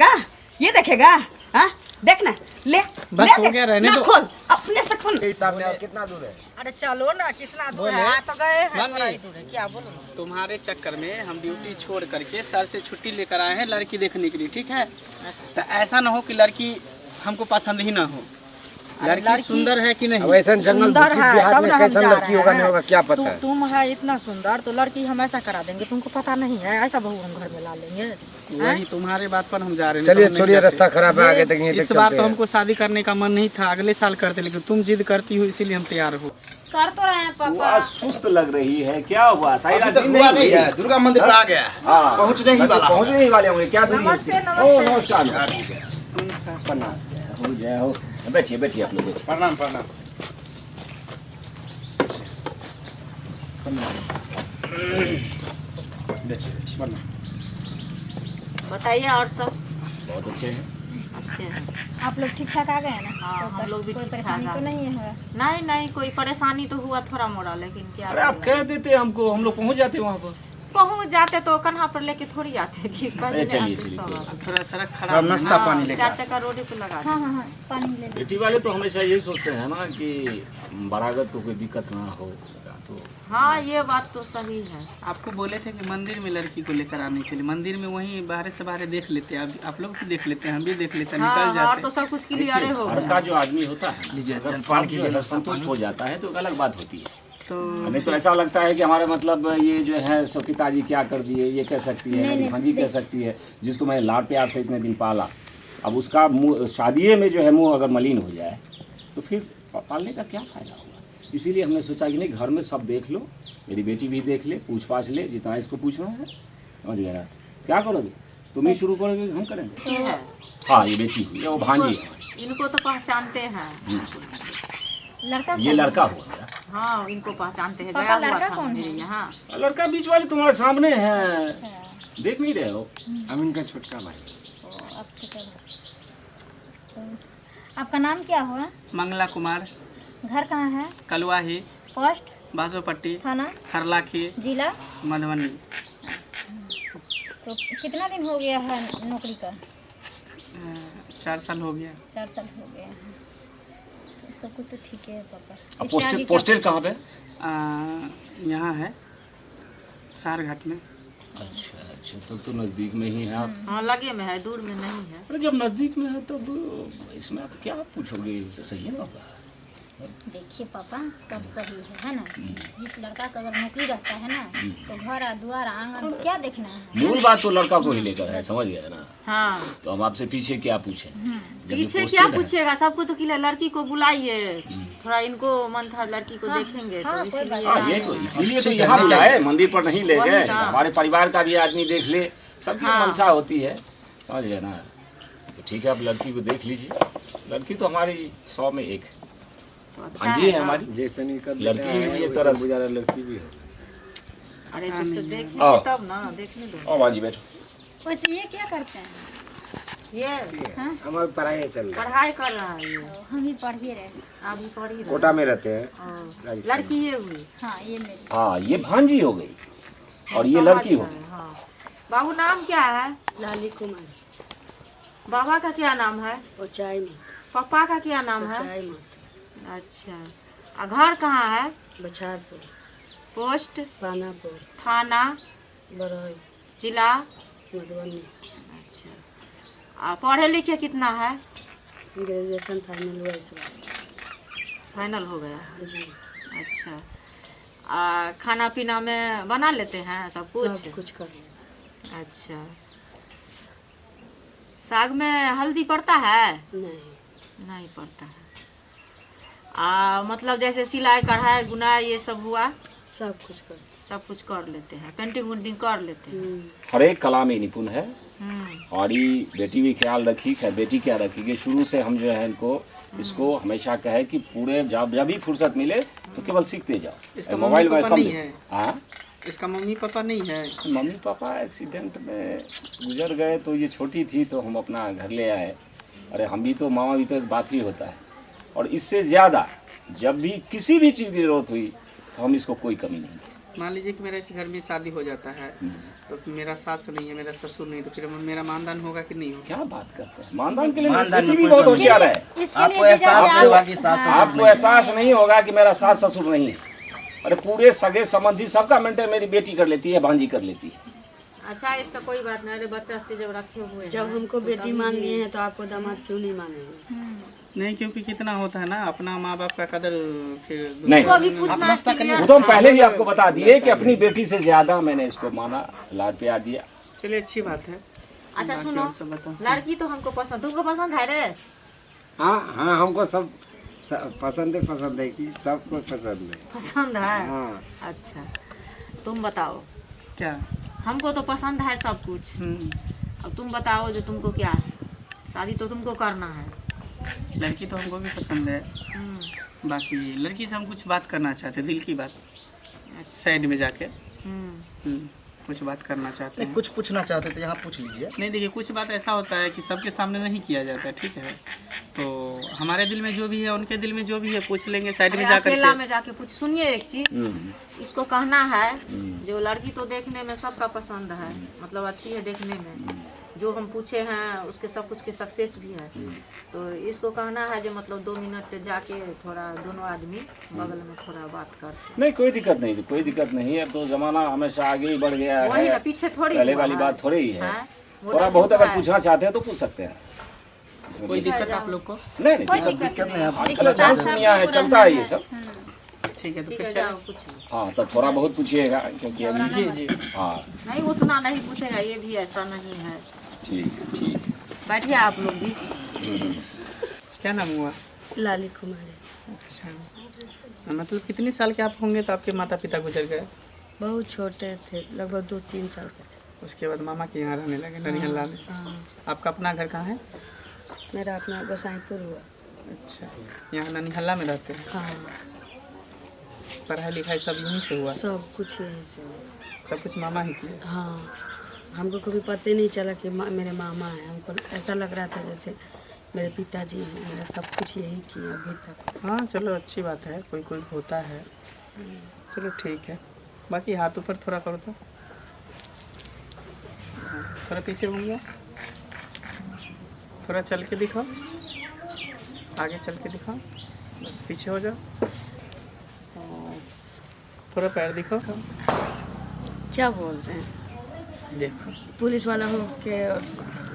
ये देखेगा। हाँ देखना, ले बस हो गया, रहने दो। खोल अपने से खोल। सामने और कितना दूर है? अरे चलो ना, कितना दूर है? आ तो गए हैं, मम्मी। थोड़ा ही दूर है। क्या बोलो? तुम्हारे चक्कर में हम ड्यूटी छोड़ करके सर से छुट्टी लेकर आए हैं लड़की देखने के लिए, ठीक है? तो ऐसा ना हो कि लड़की हमको पसंद ही ना हो। लड़की सुंदर है कि नहीं? अब ऐसा जंगल सुंदर है, बिहार तब में ना हम कैसा जा लड़की रहे होगा हैं। नहीं होगा क्या पता है? तुम है इतना सुंदर तो लड़की हम ऐसा करा देंगे, तुमको पता नहीं है? ऐसा बहू हम घर में ला लेंगे। वही तुम्हारे बात पर हम जा रहे हैं। चलिए तो हम नहीं छोड़िए, जाते। रास्ता खराब है, आगे तक यहीं तक इस बार चलते तो हैं। हमको शादी करने का मन नहीं था, अगले साल करते, लेकिन तुम जिद करती हो इसीलिए हम तैयार हो। कर तो रहे हैं पापा। बुआ सुस्त लग रही है, क्या हुआ? सारी रात नींद हुआ नहीं नहीं हुई? है, दुर्गा मंदिर पर आ गया, हाँ पहुंचने ही वाला। पहुंचने ही वाले होंगे। क्या दूरी है? नमस्ते, ओ नमस्ते। नमस्कार। प्रणाम। हो जय हो। बैठिए बैठिए आप लोग बैठिए। प्रणाम प्रणाम। बताइए और सब बहुत अच्छे हैं। अच्छे हैं। आप लोग ठीक ठाक आ गए हैं ना? हाँ, तो हम लोग भी कोई ठीक-ठाक परेशानी आ तो गए। नहीं है? नहीं नहीं, कोई परेशानी तो हुआ थोड़ा मोड़ा, लेकिन क्या अरे आप करें? कह देते हमको, हम लोग पहुंच जाते वहाँ पर। पहुंच जाते तो कन्हा पर लेके थोड़ी जाते कि पहले चलिए, आते चलिए, सब। चलिए। थोड़ा सड़क अब खराब है नाश्ता ना। पानी लेकर चार चक्का रोड पे लगा हाँ हाँ हाँ, पानी ले लो। बेटी वाले तो हमेशा यही सोचते हैं ना कि बरागत को कोई दिक्कत ना हो। तो हाँ, ये बात तो सही है। आपको बोले थे कि मंदिर में लड़की को लेकर आने के लिए, मंदिर में वहीं बाहर से बाहर देख लेते हैं। आप लोग भी देख लेते हैं, हम भी देख लेते हैं, हाँ, निकल और जाते तो हैं। सब कुछ क्लियर हो घर गया। का जो आदमी होता है, अगर जलपान सब जो कीजिए, है नाश्ता संतुष्ट हो जाता है तो एक अलग बात होती है। तो हमें तो ऐसा लगता है कि हमारे मतलब ये जो है सो पिताजी क्या कर दिए, ये कह सकती है, मेरी भांजी कह सकती है, जिसको मैंने लाड प्यार से इतने दिन पाला, अब उसका मुँह शादी में जो है मुँह अगर मलिन हो जाए तो फिर पालने का क्या फ़ायदा होगा। इसीलिए हमने सोचा कि नहीं, घर में सब देख लो, मेरी बेटी भी देख ले, पूछ पाछ ले, जितना इसको पूछना है। समझ गया ना? क्या करोगे तुम ही शुरू करोगे, हम करेंगे? ये है। हाँ, ये बेटी हुई, वो भांजी है। इनको तो पहचानते हैं। लड़का ये लड़का हुआ मेरा। हाँ, इनको पहचानते हैं। पापा, गया हुआ लड़का था कौन मेरे है? यहाँ। लड़का बीच वाले तुम्हारे सामने है, देख नहीं रहे हो? हम इनका छोटका भाई। आप छोटा भाई। तो आपका नाम क्या हुआ? मंगला कुमार, घर कहाँ है? कलवाही, पोस्ट, बासोपट्टी, थाना, हरलाखी, जिला? मधुबनी। तो कितना दिन हो गया है नौकरी का? 4 साल हो गया। 4 साल हो गए हैं। तो सब कुछ तो ठीक है पापा। अब इससे आगे क्या पोस्टेड कहाँ पे? यहाँ है सारघाट में। अच्छा अच्छा, तो नज़दीक में ही है आप। हाँ, लगे में है, दूर में नहीं है। अरे जब नज़दीक में है तब इसमें आप क्या पूछोगे, सही है ना होगा। देखिए पापा, सब सही है ना? जिस लड़का का अगर नौकरी रहता है ना, तो घर द्वार आंगन क्या देखना है? मूल बात तो लड़का को ही लेकर है, समझ गए ना? हाँ, तो हम आपसे पीछे क्या पूछे? जब ये पीछे posted क्या है। पूछेगा? सबको तो किला लड़की को बुलाइए, थोड़ा इनको मन था लड़की को देखेंगे तो हाँ, कोई इसीलिए हाँ, ये तो आए हैं। इसीलिए तो यहाँ बुलाए, मंदिर पर नहीं ले वही गए। ना। हमारे परिवार का भी आदमी देख ले, सबकी हाँ। मनसा होती है, समझ गए ना? तो ठीक है, आप लड़की को देख लीजिए। लड़की तो हमारी 100 में 1 तो अच्छा भांजी है ना। हमारी। जैसे नहीं कर लड़की भी है, तरह से। गुजारा लड़की भी है। अरे तो से देखेंगे आओ। तब ना, देखने दो। और भांजी बैठो। वैसे ये क्या करते हैं? ये हमारी पढ़ाई चल रही है, पढ़ाई कर रहा है ये, हम ही पढ़िए रहे। अभी पढ़ ही रहा कोटा में रहते हैं। है। लड़की ये हुई। हाँ, ये मेरी। हाँ, ये भांजी हो गई और ये लड़की हो गई। हाँ। बाबू नाम क्या है? लाली कुमार, बाबा का क्या नाम है? ऊंचाई में, पापा का क्या नाम है? ऊंचाई में, अच्छा, घर कहाँ है? बछारपुर, पोस्ट, पानापुर, थाना, बरौई, जिला। मधुबनी। अच्छा, पढ़े लिखे कितना है? ग्रेजुएशन फाइनल हुआ इस बार। फाइनल हो गया। जी, अच्छा, खाना पीना में बना लेते हैं सब कुछ? सब कुछ कर लिया। अच्छा, साग में हल्दी पड़ता है? नहीं, नहीं पड़ता है। मतलब जैसे सिलाई कढ़ाई गुनाई ये सब हुआ, सब कुछ कर। सब कुछ कर लेते हैं, पेंटिंग उंटिंग कर लेते हैं। हर एक कला में निपुण है। हम्म, और ये बेटी भी ख्याल रखी, बेटी क्या रखी, शुरू से हम जो है इनको इसको हमेशा कहे कि पूरे जब भी फुर्सत मिले तो केवल सीखते जाओ। इसका मोबाइल मम्मी में पापा कम नहीं है? हाँ, इसका मम्मी पापा नहीं है? मम्मी पापा एक्सीडेंट में गुजर गए तो ये छोटी थी तो हम अपना घर ले आए। अरे हम भी तो, मामा भी तो, एक बात ही होता है। और इससे ज़्यादा जब भी किसी भी चीज़ की ज़रूरत हुई तो हम इसको कोई कमी नहीं देते। मान लीजिए कि मेरे इस घर में शादी हो जाता है तो मेरा सास नहीं है, मेरा ससुर नहीं, तो फिर मेरा मानदान होगा कि नहीं होगा? क्या बात करते हैं, मानदान के लिए मानदान बेटी में भी कोई बहुत कमी होशियार है। इसके आपको लिए एहसास जैसे नहीं होगा कि सास ससुर आपको एहसास नहीं होगा कि मेरा सास ससुर नहीं है। अरे पूरे सगे संबंधी सबका मेंटेन मेरी बेटी कर लेती है, भांजी कर लेती है। अच्छा इसका कोई बात नहीं, अरे बच्चा से जब रखे हुए हैं, जब हमको बेटी मान लिए हैं तो आपको दामाद क्यों नहीं मानेंगे? नहीं, क्योंकि कितना होता है ना, अपना माँ बाप का कदर फिर नहीं। वो अभी पूछना वो तो हम पहले ही आपको बता दिए कि अपनी बेटी से ज्यादा मैंने इसको माना, लाड प्यार दिया। चलिए अच्छी बात है। अच्छा बाकी सुनो, और सब बताओ। लड़की तो हमको पसंद, तुमको पसंद है रे? हाँ हाँ, हमको सब पसंद है कि सबको पसंद है। पसंद है? हाँ। अच्छा तुम बताओ। क्या? हमको तो पसंद है सब कुछ, अब तुम बताओ जो तुमको क्या है। शादी तो तुमको करना है। लड़की तो हमको भी पसंद है, बाकी लड़की से हम कुछ बात करना चाहते हैं, दिल की बात, साइड में जाके कुछ बात करना चाहते हैं। कुछ पूछना चाहते थे, यहाँ पूछ लीजिए। नहीं देखिए, कुछ बात ऐसा होता है कि सबके सामने नहीं किया जाता है, ठीक है? तो हमारे दिल में जो भी है, उनके दिल में जो भी है, पूछ लेंगे साइड में जाकर अकेला के। में जाके पूछ। सुनिए एक चीज, इसको कहना है जो लड़की तो देखने में सबका पसंद है, मतलब अच्छी है देखने में, जो हम पूछे हैं उसके सब कुछ के सक्सेस भी है, तो इसको कहना है जो मतलब 2 मिनट जाके थोड़ा दोनों आदमी बगल में थोड़ा बात करते। नहीं कोई दिक्कत नहीं, कोई दिक्कत नहीं है। तो जमाना हमेशा आगे ही बढ़ गया वही है, ना, पीछे थोड़ी पहले हुआ वाली है। बात थोड़ी ही है। हाँ, वो थोड़ा तो बहुत हुआ अगर है। पूछना चाहते हैं तो पूछ सकते हैं। इसमें कोई दिक्कत आप लोग को? नहीं नहीं, दिक्कत नहीं है। चलो चांस दुनिया है, चलता है ये सब। ठीक है, तो ठीक फिर है, चलो। जाओ कुछ नहीं। हाँ तो थोड़ा बहुत पूछिएगा, क्योंकि अभी जी जी, हाँ नहीं उतना नहीं पूछेगा, ये भी ऐसा नहीं है। ठीक है, ठीक है। बैठिए आप लोग भी। क्या नाम हुआ? लाली कुमारी। अच्छा, मतलब कितने साल के आप होंगे तो आपके माता पिता गुजर गए? बहुत छोटे थे, लगभग 2-3 साल के थे। उसके बाद मामा के यहाँ रहने लगे नरिहल्ला में। हाँ, आपका अपना घर कहाँ है? मेरा अपना गोसाईपुर हुआ। अच्छा, यहाँ ननिहल्ला में रहते हैं। हाँ, पढ़ाई लिखाई सब यहीं से हुआ? सब कुछ यहीं से हुआ। सब कुछ मामा ही किए? हाँ, हमको कभी पता ही नहीं चला कि मेरे मामा हैं। हमको ऐसा लग रहा था जैसे मेरे पिताजी हैं। मेरा सब कुछ यही किया अभी तक। हाँ चलो अच्छी बात है, कोई कोई होता है। चलो ठीक है, बाकी हाथ ऊपर थोड़ा करो तो, थोड़ा पीछे घूमिए, थोड़ा चल के दिखाओ, आगे चल के दिखाओ, बस पीछे हो जाओ, और थोड़ा पैर दिखाओ। क्या बोल रहे हैं? देखो पुलिस वाला हो के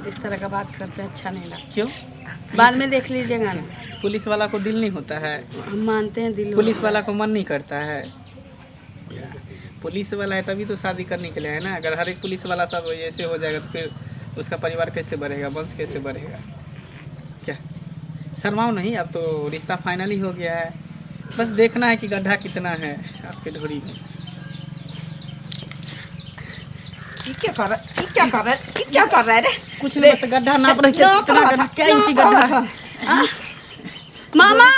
इस तरह का बात करते हैं, अच्छा नहीं लगता। क्यों? बाद में देख लीजिएगा ना। पुलिस वाला को दिल नहीं होता है? हम मानते हैं दिल पुलिस वाला को मन नहीं करता है? पुलिस वाला है तभी तो शादी करने के लिए है ना। अगर हर एक पुलिस वाला सब ऐसे हो जाएगा तो फिर उसका परिवार कैसे बढ़ेगा, वंश कैसे बढ़ेगा? क्या शर्माओ नहीं, अब तो रिश्ता फाइनल ही हो गया है, बस देखना है कि गड्ढा कितना है आपके ढोरी में। क्या कर रहा है रे? कुछ नहीं, बस गड्ढा नाप रहे थे, कितना गड्ढा, क्या इंची गड्ढा है? मामा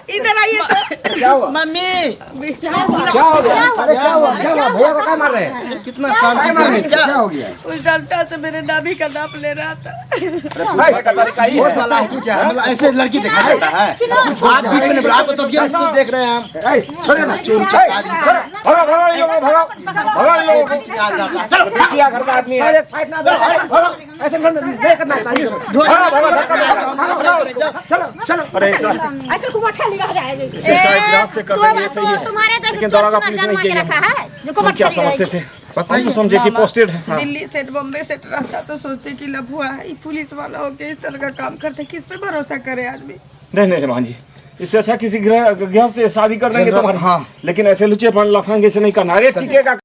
इधर आइए तो। क्या हुआ? मम्मी क्या हो गया? अरे क्या हुआ भैया को क्या मार रहे हैं? कितना शांति में क्या हो गया? उस डॉक्टर से मेरे नाभि का नाप ले रहा था। पूछने का तरीका ही बहुत है। वाला है कि क्या मतलब ऐसे लड़की देखा जाता है? आप बीच में नहीं बोला, आपको तब ये देख रहे हैं हम। छोड़ो ना, चोर आदमी भगाओ भगाओ इन लोगों को, भगाओ इन लोगों को। बीच में आ जाता है। बेटिया घर का आदमी है। फाइट ना दो, ऐसे नहीं करना चाहिए। चलो अरे ऐसा ऐसे कुमाठा लिखा जाएगा। इसे शायद इतिहास से कर देंगे, ये सही है। तुम्हारे जैसे लेकिन दौरागा चोर पुलिस चुनाव नहीं जमा के चाहिए। रखा है जो हम कुमाठा क्या लिखा समझते थे? हम तो समझे कि पोस्टेड है। हाँ। दिल्ली सेट, बॉम्बे सेट रहता तो सोचते कि लफुआ है, ये पुलिस वाला होके इस तरह का काम करते, किस पे भरोसा करे आदमी? नहीं नहीं भांजी, इससे अच्छा किसी गृह से शादी कर देंगे तुम्हारे। हाँ। लेकिन ऐसे लुचे लफंगे से नहीं करना। अरे टीके का